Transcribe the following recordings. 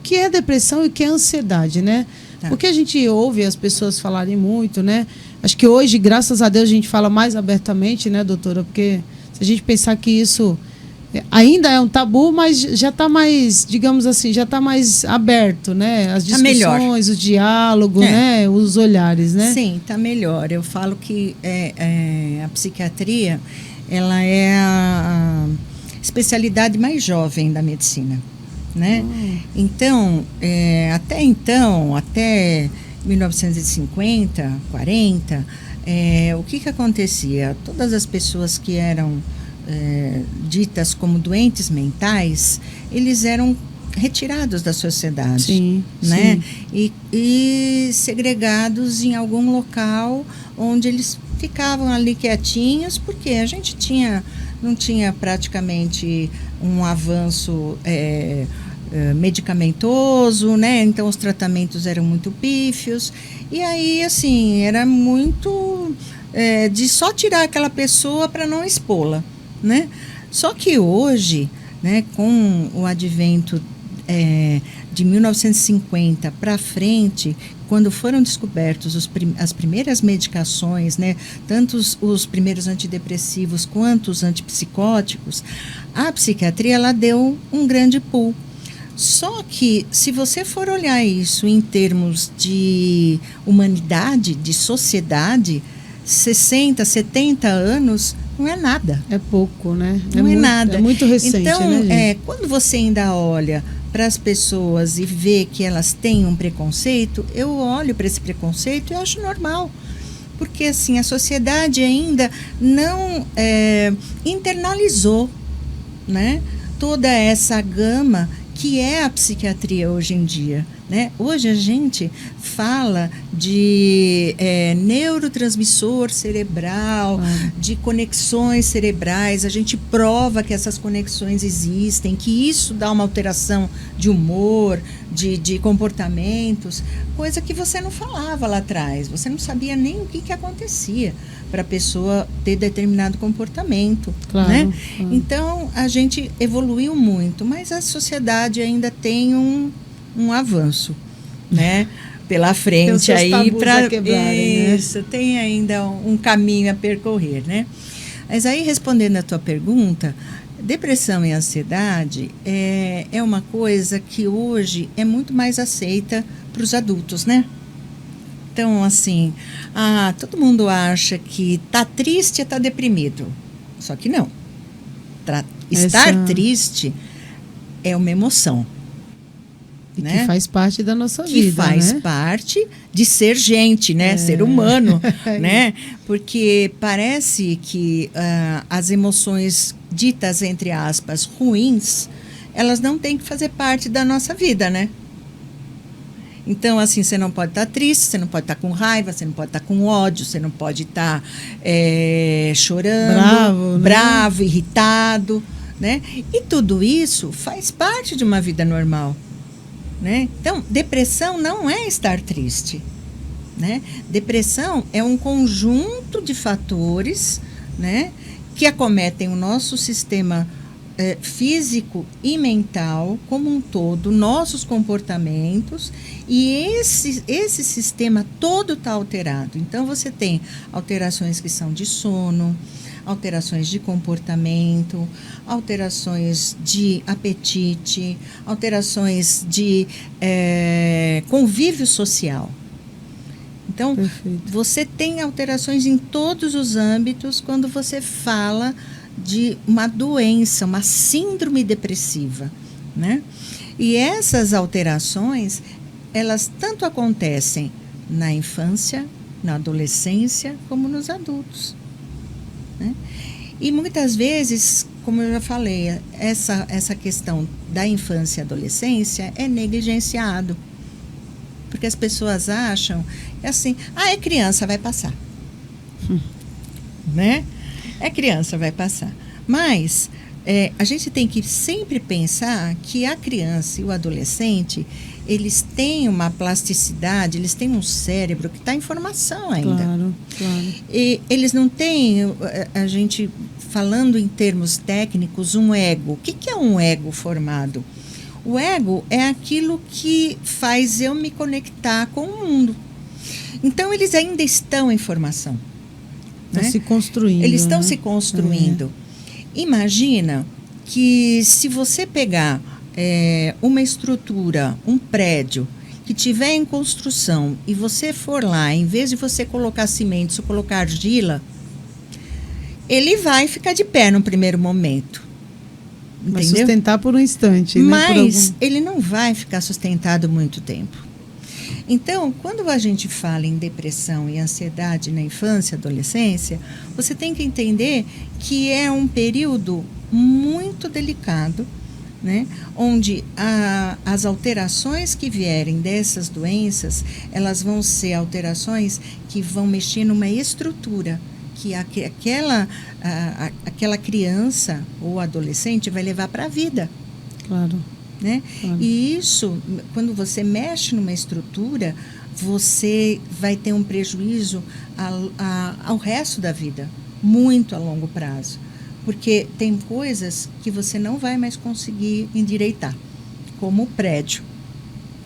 que é depressão e o que é ansiedade, né? Tá. Porque a gente ouve as pessoas falarem muito, né? Acho que hoje, graças a Deus, a gente fala mais abertamente, né, doutora? Porque se a gente pensar que isso ainda é um tabu, mas já está mais, digamos assim, já está mais aberto, né? As discussões, o diálogo, né? Os olhares, né? Sim, está melhor. Eu falo que a psiquiatria, ela é a especialidade mais jovem da medicina, né? Então, até 1950, 40, o que acontecia? Todas as pessoas que eram ditas como doentes mentais, eles eram retirados da sociedade, sim, né? Sim. E segregados em algum local onde eles ficavam ali quietinhos, porque a gente não tinha praticamente um avanço medicamentoso, né? Então os tratamentos eram muito pífios, e aí assim era muito de só tirar aquela pessoa para não expô-la, né? Só que hoje, né, com o advento de 1950 para frente, quando foram descobertos as primeiras medicações, né, tanto os primeiros antidepressivos quanto os antipsicóticos, a psiquiatria ela deu um grande pulo. Só que, se você for olhar isso em termos de humanidade, de sociedade, 60, 70 anos não é nada. É pouco, né? Não é nada. É muito recente, então, né, gente? Quando você ainda olha para as pessoas e vê que elas têm um preconceito, eu olho para esse preconceito e acho normal. Porque, assim, a sociedade ainda não internalizou, né, toda essa gama que é a psiquiatria hoje em dia, né? Hoje a gente fala de neurotransmissor cerebral, de conexões cerebrais, a gente prova que essas conexões existem, que isso dá uma alteração de humor, de comportamentos, coisa que você não falava lá atrás, você não sabia nem o que acontecia para a pessoa ter determinado comportamento, claro, né? Então, a gente evoluiu muito, mas a sociedade ainda tem um avanço, né? Pela frente aí para isso, né? Tem ainda um caminho a percorrer, né? Mas aí, respondendo a tua pergunta, depressão e ansiedade é uma coisa que hoje é muito mais aceita para os adultos, né? Então, assim, todo mundo acha que tá triste é tá deprimido. Só que não. Estar triste é uma emoção. E né? que faz parte da nossa vida, que faz né? parte de ser gente, né? Ser humano, né? Porque parece que as emoções ditas, entre aspas, ruins, elas não têm que fazer parte da nossa vida, né? Então, assim, você não pode estar triste, você não pode estar com raiva, você não pode estar com ódio, você não pode estar chorando, bravo, né? Irritado, né? E tudo isso faz parte de uma vida normal, né? Então, depressão não é estar triste, né? Depressão é um conjunto de fatores, né, que acometem o nosso sistema físico e mental como um todo, nossos comportamentos, e esse sistema todo está alterado. Então, você tem alterações que são de sono, alterações de comportamento, alterações de apetite, alterações de convívio social. Então, perfeito. Você tem alterações em todos os âmbitos quando você fala de uma doença, uma síndrome depressiva, né? E essas alterações, elas tanto acontecem na infância, na adolescência, como nos adultos, né? E muitas vezes, como eu já falei, essa questão da infância e adolescência é negligenciado. Porque as pessoas acham assim, é criança, vai passar. Né? É criança, vai passar. Mas a gente tem que sempre pensar que a criança e o adolescente, eles têm uma plasticidade, eles têm um cérebro que está em formação ainda. Claro, claro. E eles não têm, a gente falando em termos técnicos, um ego. O que é um ego formado? O ego é aquilo que faz eu me conectar com o mundo. Então, eles ainda estão em formação. Estão se construindo. Eles estão se construindo. Imagina que se você pegar uma estrutura, um prédio que tiver em construção e você for lá, em vez de você colocar cimento, se colocar argila, ele vai ficar de pé no primeiro momento. Vai sustentar por um instante. Mas ele não vai ficar sustentado muito tempo. Então, quando a gente fala em depressão e ansiedade na infância e adolescência, você tem que entender que é um período muito delicado, né? Onde as alterações que vierem dessas doenças, elas vão ser alterações que vão mexer numa estrutura que aquela criança ou adolescente vai levar para a vida. Claro. Né? E isso, quando você mexe numa estrutura, você vai ter um prejuízo ao resto da vida, muito a longo prazo. Porque tem coisas que você não vai mais conseguir endireitar, como o prédio.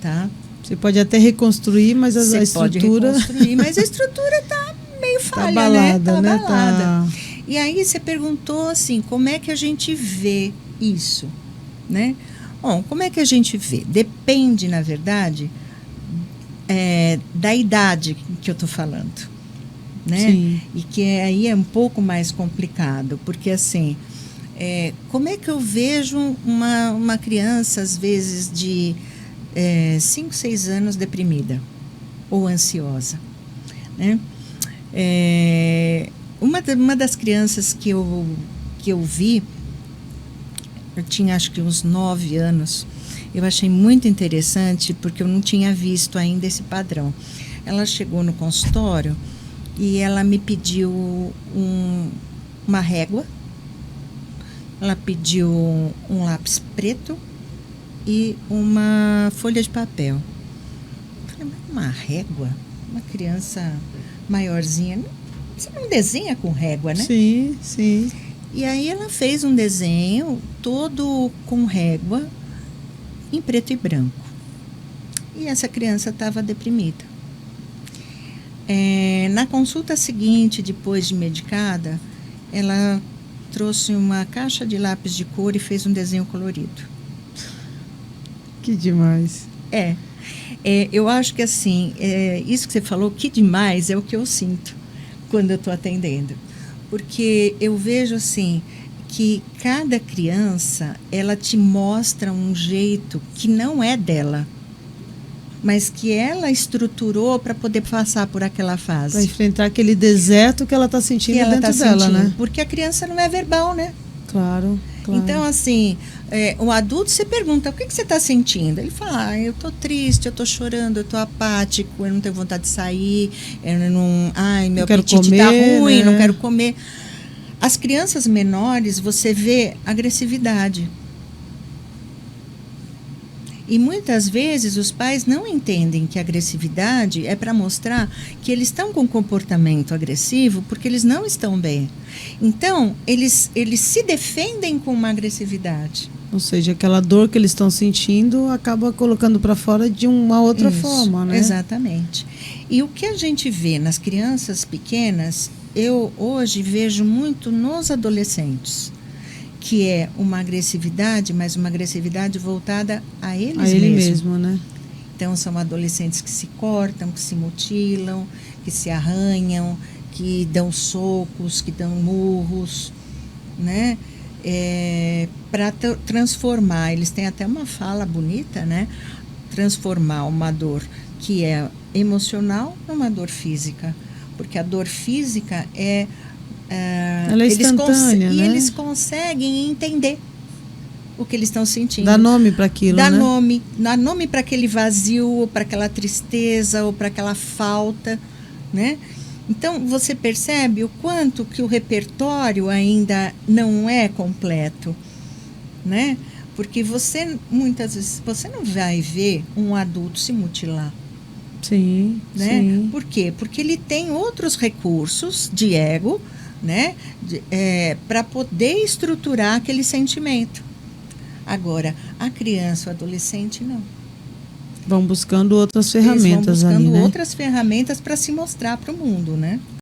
Tá? Você pode até reconstruir, mas a estrutura... Você pode reconstruir, mas a estrutura está meio falha, tá abalada, né? Tá abalada. E aí você perguntou assim, como é que a gente vê isso? Né? Bom, como é que a gente vê? Depende, na verdade, da idade que eu estou falando. Né? Sim. E que aí é um pouco mais complicado, porque assim, como é que eu vejo uma criança, às vezes, de 5, 6 anos deprimida ou ansiosa? Né? Uma das crianças que eu vi, eu tinha acho que uns 9 anos, eu achei muito interessante porque eu não tinha visto ainda esse padrão. Ela chegou no consultório e ela me pediu uma régua, ela pediu um lápis preto e uma folha de papel. Eu falei, mas uma régua? Uma criança maiorzinha, você não desenha com régua, né? Sim, sim. E aí ela fez um desenho todo com régua, em preto e branco. E essa criança estava deprimida. Na consulta seguinte, depois de medicada, ela trouxe uma caixa de lápis de cor e fez um desenho colorido. Que demais. Eu acho que assim, isso que você falou, que demais, é o que eu sinto quando eu estou atendendo. Porque eu vejo assim, que cada criança, ela te mostra um jeito que não é dela, mas que ela estruturou para poder passar por aquela fase. Para enfrentar aquele deserto que ela está sentindo dentro dela, né? Porque a criança não é verbal, né? Claro. Então, assim, o adulto, você pergunta, o que você está sentindo? Ele fala, eu estou triste, eu estou chorando, eu estou apático, eu não tenho vontade de sair, meu apetite está ruim, né? Não quero comer. As crianças menores, você vê agressividade. E muitas vezes os pais não entendem que a agressividade é para mostrar que eles estão com comportamento agressivo porque eles não estão bem. Então, eles se defendem com uma agressividade. Ou seja, aquela dor que eles estão sentindo acaba colocando para fora de uma outra forma, né? Exatamente. E o que a gente vê nas crianças pequenas, eu hoje vejo muito nos adolescentes, que é uma agressividade, mas uma agressividade voltada a eles mesmos. A ele mesmo, né? Então, são adolescentes que se cortam, que se mutilam, que se arranham, que dão socos, que dão murros, né? Para transformar, eles têm até uma fala bonita, né? Transformar uma dor que é emocional numa dor física. Porque a dor física ela é instantânea, né? E eles conseguem entender o que eles estão sentindo. Dá nome para aquilo, dá né? Dá nome para aquele vazio, ou para aquela tristeza, ou para aquela falta, né? Então, você percebe o quanto que o repertório ainda não é completo, né? Porque muitas vezes, você não vai ver um adulto se mutilar. Sim, né? Sim. Por quê? Porque ele tem outros recursos de ego, né? Para poder estruturar aquele sentimento. Agora, a criança, o adolescente, não. Vão buscando outras Eles ferramentas vão buscando ali, né? outras ferramentas para se mostrar para o mundo, né?